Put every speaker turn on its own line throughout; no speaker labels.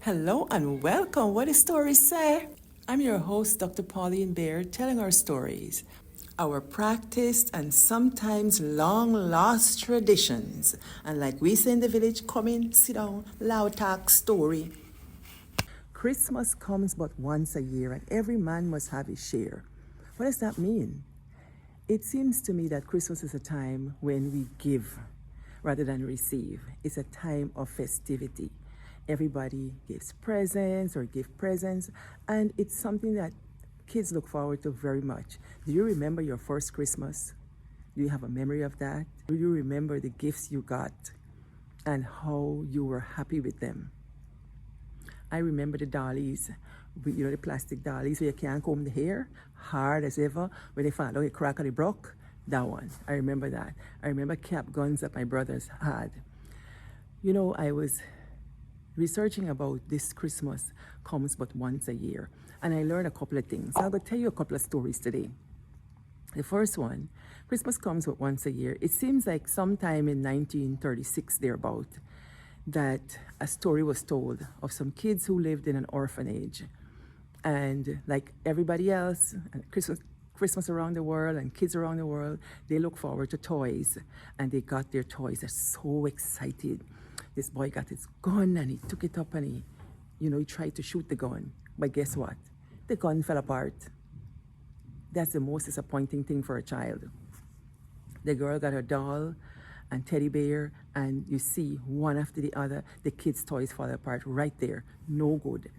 Hello and welcome. What the story say? I'm your host, Dr. Pauline Baird, telling our stories, our practiced and sometimes long lost traditions. And like we say in the village, come in, sit down, loud talk story. Christmas comes but once a year, and every man must have his share. What does that mean? It seems to me that Christmas is a time when we give rather than receive. It's a time of festivity. Everybody gives presents or give presents, and it's something that kids look forward to very much. Do you remember your first Christmas? Do you have a memory of that? Do you remember the gifts you got and how you were happy with them? I remember the dollies, the plastic dollies where you can't comb the hair, hard as ever. When they found out a crack of the brook, that one. I remember that. I remember cap guns that my brothers had. I was researching about this Christmas comes but once a year, and I learned a couple of things. So I'm going to tell you a couple of stories today. The first one, Christmas comes but once a year. It seems like sometime in 1936 thereabout, that a story was told of some kids who lived in an orphanage. And like everybody else, Christmas around the world and kids around the world, they look forward to toys. And they got their toys. They're so excited. This boy got his gun and he took it up and he tried to shoot the gun. But guess what? The gun fell apart. That's the most disappointing thing for a child. The girl got her doll and teddy bear, and you see one after the other, the kids' toys fall apart right there. No good.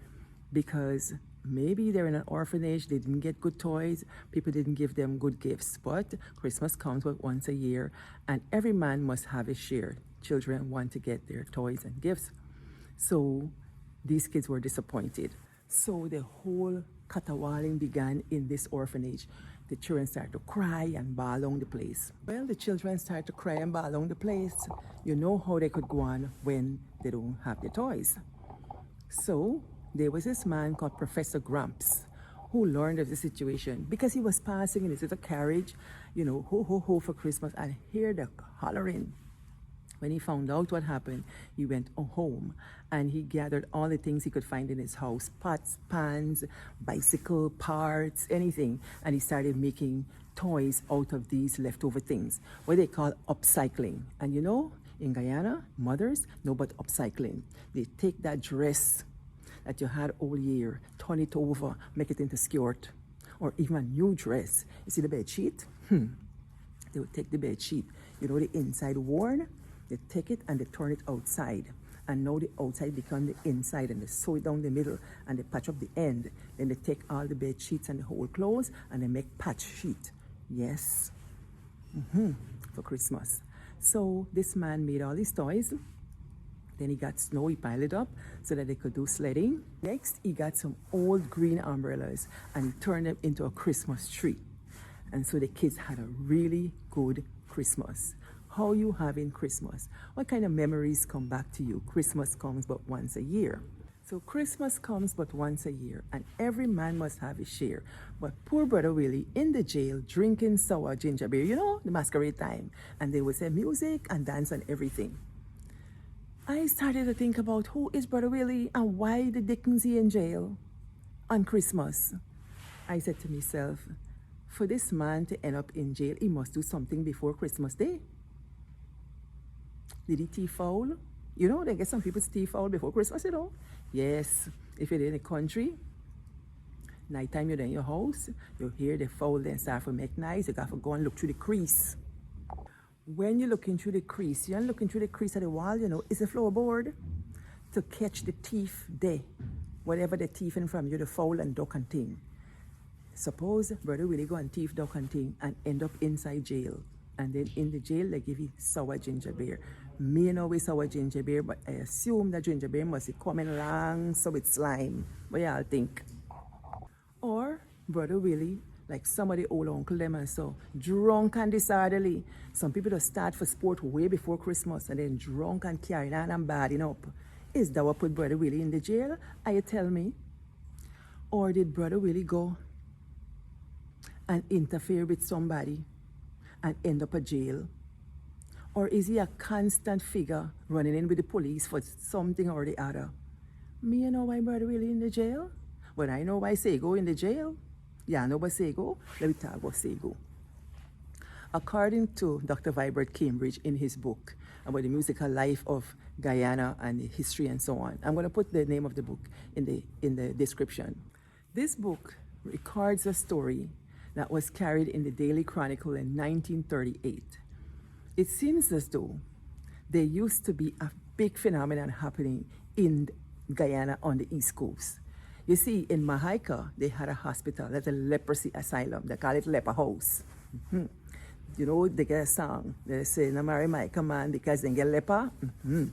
Because maybe they're in an orphanage, they didn't get good toys, people didn't give them good gifts. But Christmas comes but once a year, and every man must have his share. Children want to get their toys and gifts. So these kids were disappointed. So the whole caterwauling began in this orphanage. The children start to cry and bawl along the place. Well, the children start to cry and bawl along the place. You know how they could go on when they don't have their toys. So there was this man called Professor Grumps who learned of the situation because he was passing in his little carriage, ho, ho, ho for Christmas, and hear the hollering. When he found out what happened, he went home and he gathered all the things he could find in his house, pots, pans, bicycle parts, anything. And he started making toys out of these leftover things, what they call upcycling. And in Guyana, mothers know about upcycling. They take that dress that you had all year, turn it over, make it into skirt, or even a new dress. You see the bed sheet? They would take the bed sheet, the inside worn. They take it and they turn it outside. And now the outside becomes the inside, and they sew it down the middle and they patch up the end. Then they take all the bed sheets and the whole clothes and they make patch sheet. Yes. For Christmas. So this man made all these toys. Then he got snow, he piled it up so that they could do sledding. Next, he got some old green umbrellas and he turned them into a Christmas tree. And so the kids had a really good Christmas. How you having Christmas? What kind of memories come back to you? Christmas comes but once a year. So Christmas comes but once a year, and every man must have his share. But poor Brother Willie in the jail drinking sour ginger beer, the masquerade time. And they would say music and dance and everything. I started to think about who is Brother Willie and why the dickens he in jail on Christmas. I said to myself, for this man to end up in jail, he must do something before Christmas Day. Did he thief fowl? They get some people thief fowl before Christmas, Yes, if you're in the country, nighttime you're in your house, you hear the fowl then start to make noise, you got to go and look through the crease. When you're looking through the crease, you're looking through the crease of the wall, it's a floorboard to catch the thief there. Whatever they're thieving from you, the fowl and duck and thing. Suppose Brother Willie go and thief duck and thing and end up inside jail. And then in the jail, they give you sour ginger beer. Me know we sour ginger beer, but I assume that ginger beer must be coming along so with slime. What y'all think? Or Brother Willie, like some of the old uncle them and so, drunk and disorderly. Some people just start for sport way before Christmas and then drunk and carrying on and badding up. Is that what put Brother Willie in the jail? Are you tell me? Or did Brother Willie go and interfere with somebody and end up in jail? Or is he a constant figure running in with the police for something or the other? Me and know why Brother Willie in the jail? When I know why Sego in the jail. Yeah, I know about Sego. Let me talk about Sego. According to Dr. Vibert Cambridge in his book about the musical life of Guyana and the history and so on, I'm going to put the name of the book in the description. This book records a story that was carried in the Daily Chronicle in 1938. It seems as though there used to be a big phenomenon happening in Guyana on the East Coast. You see, in Mahaika, they had a hospital, that's a leprosy asylum. They call it Leper House. Mm-hmm. You know, they get a song. They say, no marry Micah man because they get leper. Mm-hmm.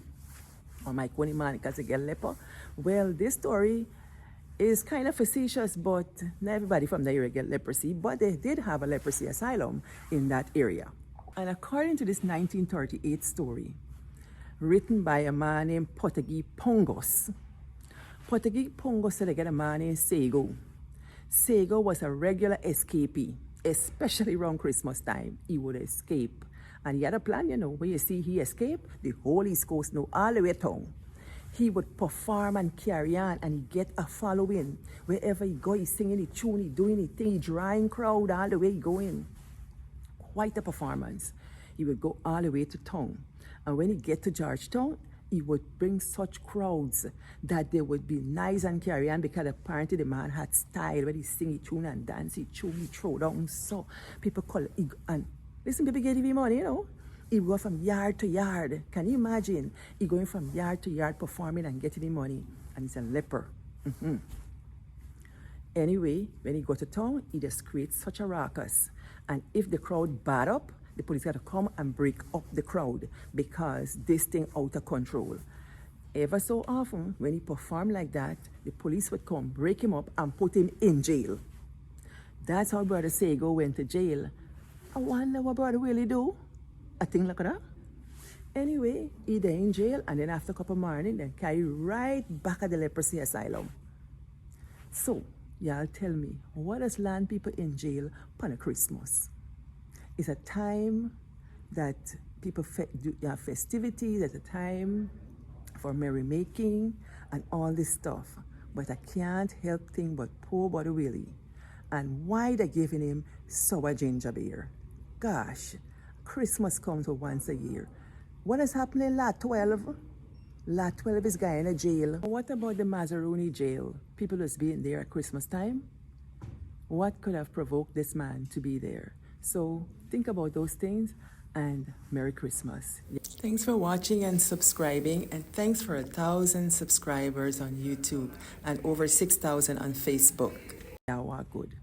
Or Mike Winnie man because they get leper. Well, this story is kind of facetious, but not everybody from the area get leprosy, but they did have a leprosy asylum in that area. And according to this 1938 story, written by a man named Potagi Pongos said they get a man named Sego. Sego was a regular escapee, especially around Christmas time. He would escape. And he had a plan, you know, where you see he escaped, the whole East Coast know all the way down. He would perform and carry on, and he get a following. Wherever he go, he's singing, he tune, he doing his thing, he drawing crowd all the way he going. Quite a performance. He would go all the way to town. And when he get to Georgetown, he would bring such crowds that they would be nice and carry on because apparently the man had style when he sing, he tune and dance, he tune, he throw down. So people call it, and listen, people get him money, you know. He go from yard to yard. Can you imagine? He going from yard to yard performing and getting him money. And he's a leper. Mm-hmm. Anyway, when he go to town, he just creates such a ruckus. And if the crowd bad up, the police got to come and break up the crowd because this thing out of control. Ever so often, when he performed like that, the police would come, break him up, and put him in jail. That's how Brother Sego went to jail. I wonder what Brother Willie do. A thing like that. Anyway, he there in jail, and then after a couple of morning, then carry right back at the leprosy asylum. So, y'all tell me, what does land people in jail upon a Christmas? It's a time that people do festivities, it's a time for merrymaking and all this stuff. But I can't help think but poor Brother Willie and why they're giving him sour ginger beer. Gosh, Christmas comes once a year. What is happening in Lot 12? Lot 12 is guy in a jail. What about the Mazzaroni jail? People was being there at Christmas time. What could have provoked this man to be there? So think about those things, and Merry Christmas. Thanks for watching and subscribing, and thanks for 1,000 subscribers on YouTube and over 6,000 on Facebook. Y'all are good.